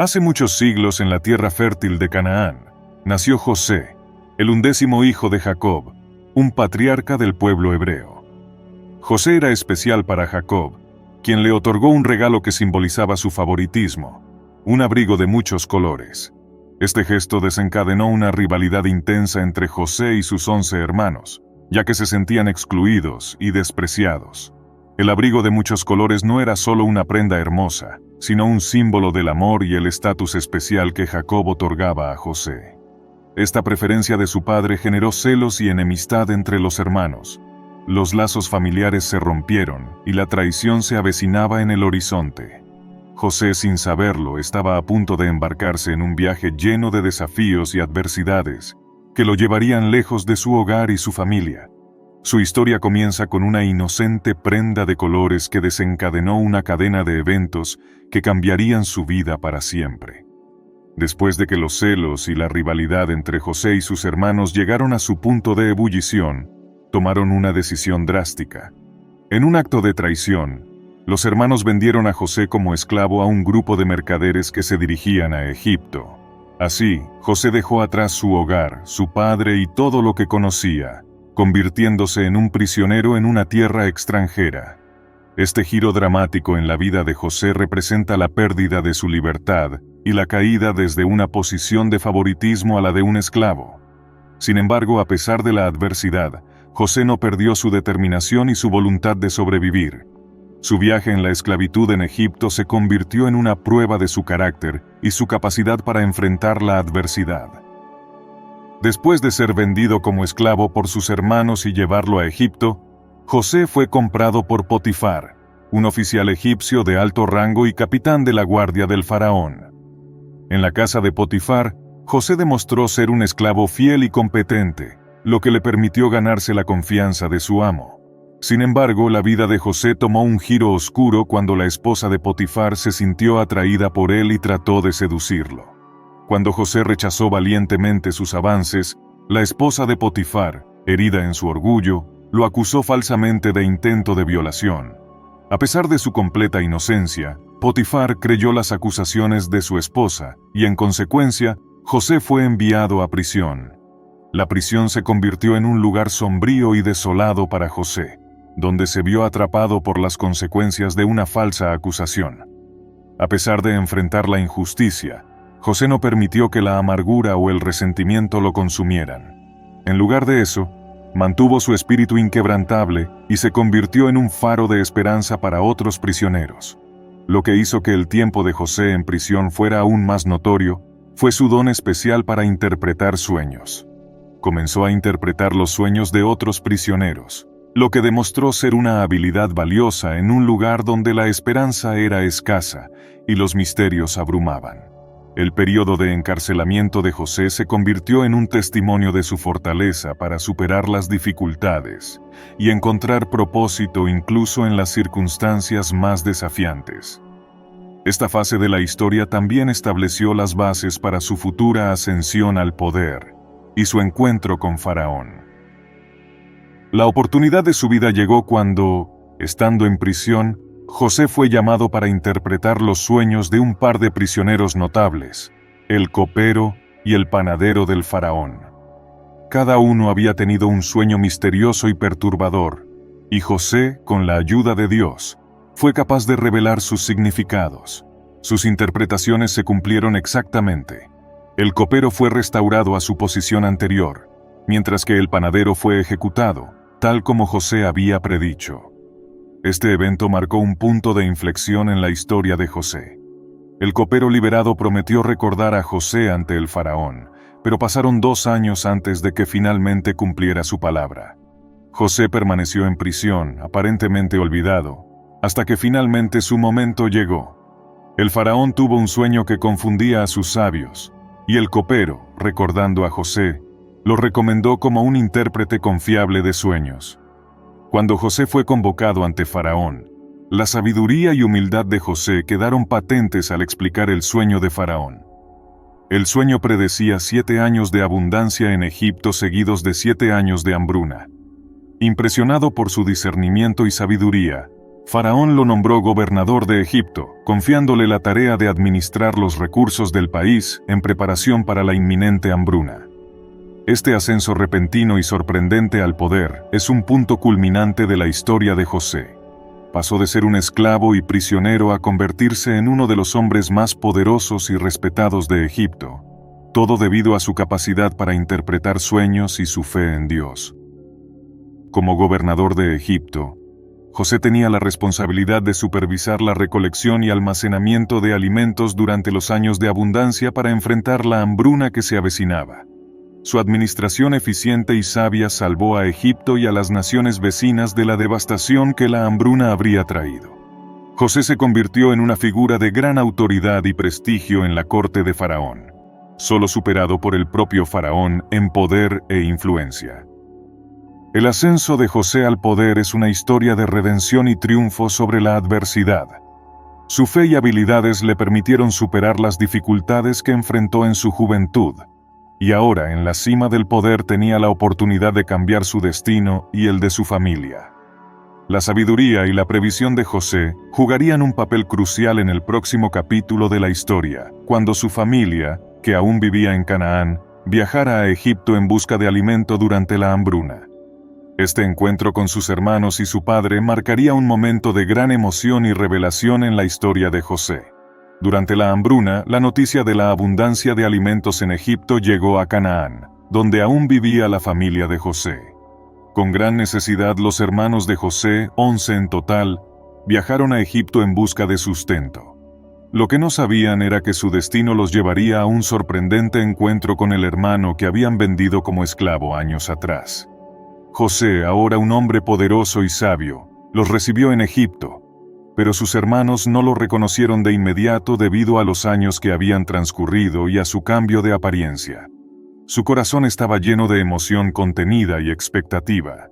Hace muchos siglos en la tierra fértil de Canaán, nació José, el 11º hijo de Jacob, un patriarca del pueblo hebreo. José era especial para Jacob, quien le otorgó un regalo que simbolizaba su favoritismo, un abrigo de muchos colores. Este gesto desencadenó una rivalidad intensa entre José y sus 11 hermanos, ya que se sentían excluidos y despreciados. El abrigo de muchos colores no era solo una prenda hermosa, sino un símbolo del amor y el estatus especial que Jacob otorgaba a José. Esta preferencia de su padre generó celos y enemistad entre los hermanos. Los lazos familiares se rompieron y la traición se avecinaba en el horizonte. José, sin saberlo, estaba a punto de embarcarse en un viaje lleno de desafíos y adversidades que lo llevarían lejos de su hogar y su familia. Su historia comienza con una inocente prenda de colores que desencadenó una cadena de eventos que cambiarían su vida para siempre. Después de que los celos y la rivalidad entre José y sus hermanos llegaron a su punto de ebullición, tomaron una decisión drástica. En un acto de traición, los hermanos vendieron a José como esclavo a un grupo de mercaderes que se dirigían a Egipto. Así, José dejó atrás su hogar, su padre y todo lo que conocía, convirtiéndose en un prisionero en una tierra extranjera. Este giro dramático en la vida de José representa la pérdida de su libertad y la caída desde una posición de favoritismo a la de un esclavo. Sin embargo, a pesar de la adversidad, José no perdió su determinación y su voluntad de sobrevivir. Su viaje en la esclavitud en Egipto se convirtió en una prueba de su carácter y su capacidad para enfrentar la adversidad. Después de ser vendido como esclavo por sus hermanos y llevarlo a Egipto, José fue comprado por Potifar, un oficial egipcio de alto rango y capitán de la guardia del faraón. En la casa de Potifar, José demostró ser un esclavo fiel y competente, lo que le permitió ganarse la confianza de su amo. Sin embargo, la vida de José tomó un giro oscuro cuando la esposa de Potifar se sintió atraída por él y trató de seducirlo. Cuando José rechazó valientemente sus avances, la esposa de Potifar, herida en su orgullo, lo acusó falsamente de intento de violación. A pesar de su completa inocencia, Potifar creyó las acusaciones de su esposa y, en consecuencia, José fue enviado a prisión. La prisión se convirtió en un lugar sombrío y desolado para José, donde se vio atrapado por las consecuencias de una falsa acusación. A pesar de enfrentar la injusticia, José no permitió que la amargura o el resentimiento lo consumieran. En lugar de eso, mantuvo su espíritu inquebrantable y se convirtió en un faro de esperanza para otros prisioneros. Lo que hizo que el tiempo de José en prisión fuera aún más notorio fue su don especial para interpretar sueños. Comenzó a interpretar los sueños de otros prisioneros, lo que demostró ser una habilidad valiosa en un lugar donde la esperanza era escasa y los misterios abrumaban. El período de encarcelamiento de José se convirtió en un testimonio de su fortaleza para superar las dificultades y encontrar propósito incluso en las circunstancias más desafiantes. Esta fase de la historia también estableció las bases para su futura ascensión al poder y su encuentro con Faraón. La oportunidad de su vida llegó cuando, estando en prisión, José fue llamado para interpretar los sueños de un par de prisioneros notables, el copero y el panadero del faraón. Cada uno había tenido un sueño misterioso y perturbador, y José, con la ayuda de Dios, fue capaz de revelar sus significados. Sus interpretaciones se cumplieron exactamente. El copero fue restaurado a su posición anterior, mientras que el panadero fue ejecutado, tal como José había predicho. Este evento marcó un punto de inflexión en la historia de José. El copero liberado prometió recordar a José ante el faraón, pero pasaron 2 años antes de que finalmente cumpliera su palabra. José permaneció en prisión, aparentemente olvidado, hasta que finalmente su momento llegó. El faraón tuvo un sueño que confundía a sus sabios, y el copero, recordando a José, lo recomendó como un intérprete confiable de sueños. Cuando José fue convocado ante Faraón, la sabiduría y humildad de José quedaron patentes al explicar el sueño de Faraón. El sueño predecía 7 años de abundancia en Egipto seguidos de 7 años de hambruna. Impresionado por su discernimiento y sabiduría, Faraón lo nombró gobernador de Egipto, confiándole la tarea de administrar los recursos del país en preparación para la inminente hambruna. Este ascenso repentino y sorprendente al poder es un punto culminante de la historia de José. Pasó de ser un esclavo y prisionero a convertirse en uno de los hombres más poderosos y respetados de Egipto, todo debido a su capacidad para interpretar sueños y su fe en Dios. Como gobernador de Egipto, José tenía la responsabilidad de supervisar la recolección y almacenamiento de alimentos durante los años de abundancia para enfrentar la hambruna que se avecinaba. Su administración eficiente y sabia salvó a Egipto y a las naciones vecinas de la devastación que la hambruna habría traído. José se convirtió en una figura de gran autoridad y prestigio en la corte de Faraón, solo superado por el propio Faraón en poder e influencia. El ascenso de José al poder es una historia de redención y triunfo sobre la adversidad. Su fe y habilidades le permitieron superar las dificultades que enfrentó en su juventud, y ahora en la cima del poder tenía la oportunidad de cambiar su destino y el de su familia. La sabiduría y la previsión de José jugarían un papel crucial en el próximo capítulo de la historia, cuando su familia, que aún vivía en Canaán, viajara a Egipto en busca de alimento durante la hambruna. Este encuentro con sus hermanos y su padre marcaría un momento de gran emoción y revelación en la historia de José. Durante la hambruna, la noticia de la abundancia de alimentos en Egipto llegó a Canaán, donde aún vivía la familia de José. Con gran necesidad, los hermanos de José, 11 en total, viajaron a Egipto en busca de sustento. Lo que no sabían era que su destino los llevaría a un sorprendente encuentro con el hermano que habían vendido como esclavo años atrás. José, ahora un hombre poderoso y sabio, los recibió en Egipto, pero sus hermanos no lo reconocieron de inmediato debido a los años que habían transcurrido y a su cambio de apariencia. Su corazón estaba lleno de emoción contenida y expectativa.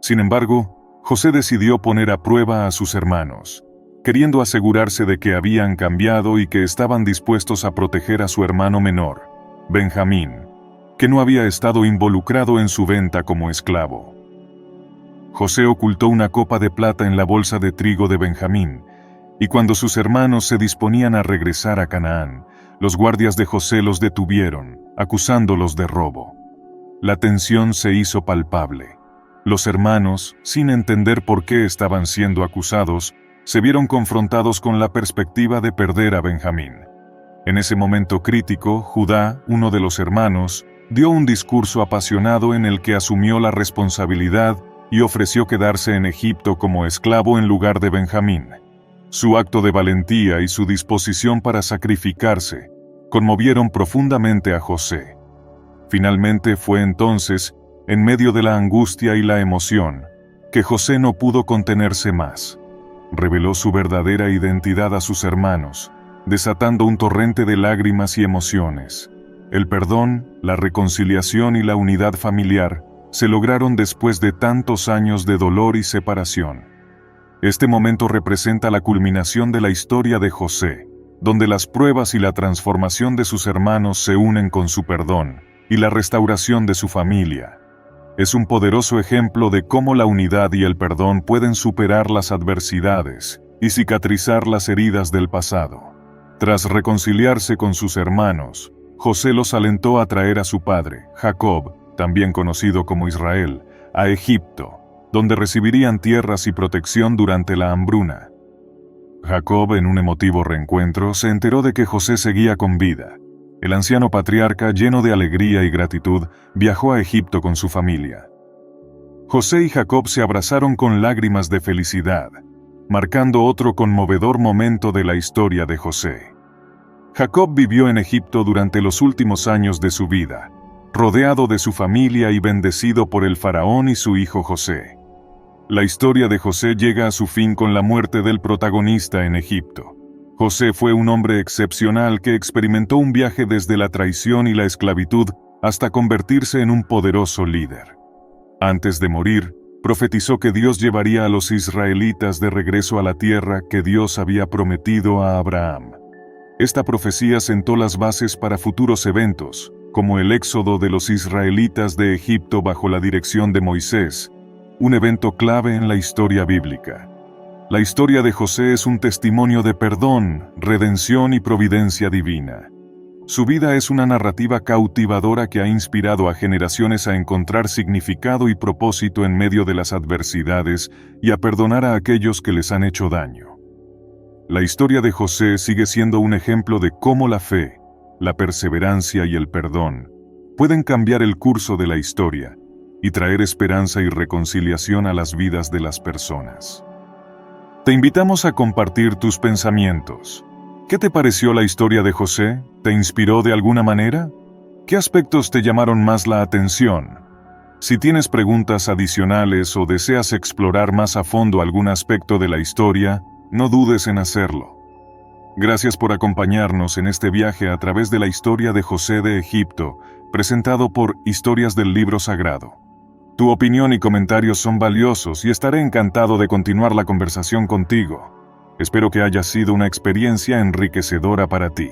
Sin embargo, José decidió poner a prueba a sus hermanos, queriendo asegurarse de que habían cambiado y que estaban dispuestos a proteger a su hermano menor, Benjamín, que no había estado involucrado en su venta como esclavo. José ocultó una copa de plata en la bolsa de trigo de Benjamín, y cuando sus hermanos se disponían a regresar a Canaán, los guardias de José los detuvieron, acusándolos de robo. La tensión se hizo palpable. Los hermanos, sin entender por qué estaban siendo acusados, se vieron confrontados con la perspectiva de perder a Benjamín. En ese momento crítico, Judá, uno de los hermanos, dio un discurso apasionado en el que asumió la responsabilidad y ofreció quedarse en Egipto como esclavo en lugar de Benjamín. Su acto de valentía y su disposición para sacrificarse conmovieron profundamente a José. Finalmente fue entonces, en medio de la angustia y la emoción, que José no pudo contenerse más. Reveló su verdadera identidad a sus hermanos, desatando un torrente de lágrimas y emociones. El perdón, la reconciliación y la unidad familiar se lograron después de tantos años de dolor y separación. Este momento representa la culminación de la historia de José, donde las pruebas y la transformación de sus hermanos se unen con su perdón y la restauración de su familia. Es un poderoso ejemplo de cómo la unidad y el perdón pueden superar las adversidades y cicatrizar las heridas del pasado. Tras reconciliarse con sus hermanos, José los alentó a traer a su padre, Jacob, también conocido como Israel, a Egipto, donde recibirían tierras y protección durante la hambruna. Jacob, en un emotivo reencuentro, se enteró de que José seguía con vida. El anciano patriarca, lleno de alegría y gratitud, viajó a Egipto con su familia. José y Jacob se abrazaron con lágrimas de felicidad, marcando otro conmovedor momento de la historia de José. Jacob vivió en Egipto durante los últimos años de su vida, rodeado de su familia y bendecido por el faraón y su hijo José. La historia de José llega a su fin con la muerte del protagonista en Egipto. José fue un hombre excepcional que experimentó un viaje desde la traición y la esclavitud hasta convertirse en un poderoso líder. Antes de morir, profetizó que Dios llevaría a los israelitas de regreso a la tierra que Dios había prometido a Abraham. Esta profecía sentó las bases para futuros eventos, como el éxodo de los israelitas de Egipto bajo la dirección de Moisés, un evento clave en la historia bíblica. La historia de José es un testimonio de perdón, redención y providencia divina. Su vida es una narrativa cautivadora que ha inspirado a generaciones a encontrar significado y propósito en medio de las adversidades y a perdonar a aquellos que les han hecho daño. La historia de José sigue siendo un ejemplo de cómo la fe, la perseverancia y el perdón pueden cambiar el curso de la historia y traer esperanza y reconciliación a las vidas de las personas. Te invitamos a compartir tus pensamientos. ¿Qué te pareció la historia de José? ¿Te inspiró de alguna manera? ¿Qué aspectos te llamaron más la atención? Si tienes preguntas adicionales o deseas explorar más a fondo algún aspecto de la historia, no dudes en hacerlo. Gracias por acompañarnos en este viaje a través de la historia de José de Egipto, presentado por Historias del Libro Sagrado. Tu opinión y comentarios son valiosos y estaré encantado de continuar la conversación contigo. Espero que haya sido una experiencia enriquecedora para ti.